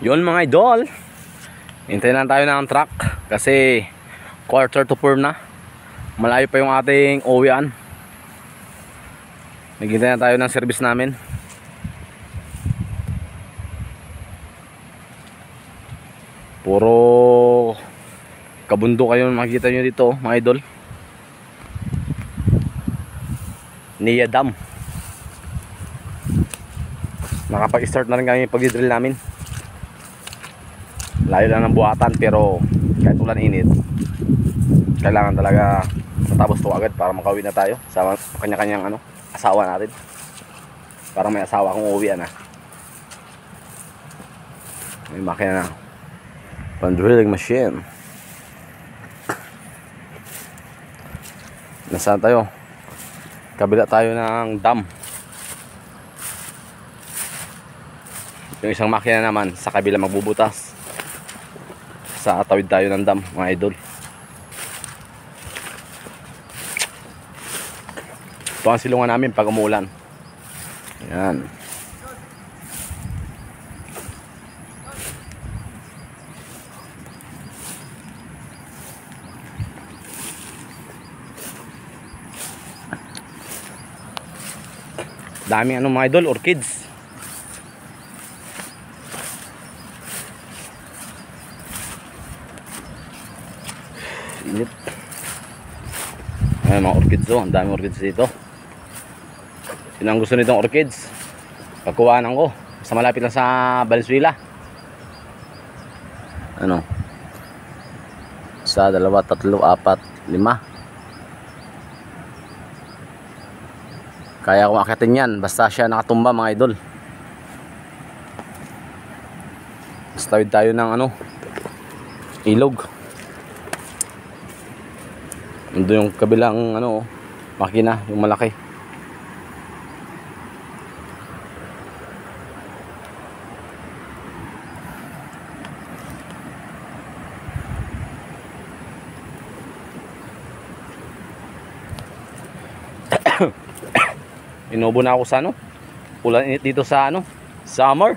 Yun mga idol, hintayin lang tayo ng truck kasi 3:45 na. Malayo pa yung ating uwian. Naghintay na tayo ng service namin. Puro kabundok kayo makikita nyo dito mga idol. Nia Dam. Nakapag-start na rin kami yung pag-drill namin. Layo lang ng buhatan pero kahit ulan init, kailangan talaga matapos to agad para makauwi na tayo sa kanya-kanyang asawa natin. Parang may asawa akong uuwian na. May makina na. Pan-drilling machine. Nasaan tayo? Kabila tayo ng dam. Yung isang makina naman sa kabila magbubutas. Sa tawid tayo ng dam mga idol. Ito ang silungan namin pag umuulan. Ayan. Daming mga idol, orchids. Init. Ayan mga orchids oh, ang daming orchids dito. Yun ang gusto nitong orchids. Pagkuhanan ko sa malapit lang sa Valenzuela. Ano? 1, 2, 3, 4, 5. Kaya kong akitin yan basta siya nakatumba mga idol. Basta tawid tayo ng ilog. Ando yung kabilang makina, yung malaki. Inubo na ako sa ulan init dito sa summer.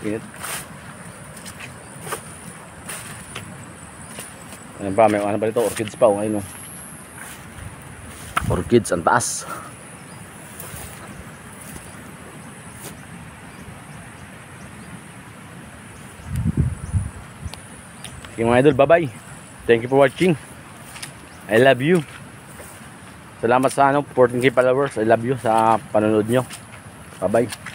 Init. Ayan pa, may ba dito? Orchids pa ayun orchids ang taas. Okay mga idol, bye bye. Thank you for watching. I love you. Salamat sa 14K followers. I love you sa panonood nyo. Bye bye.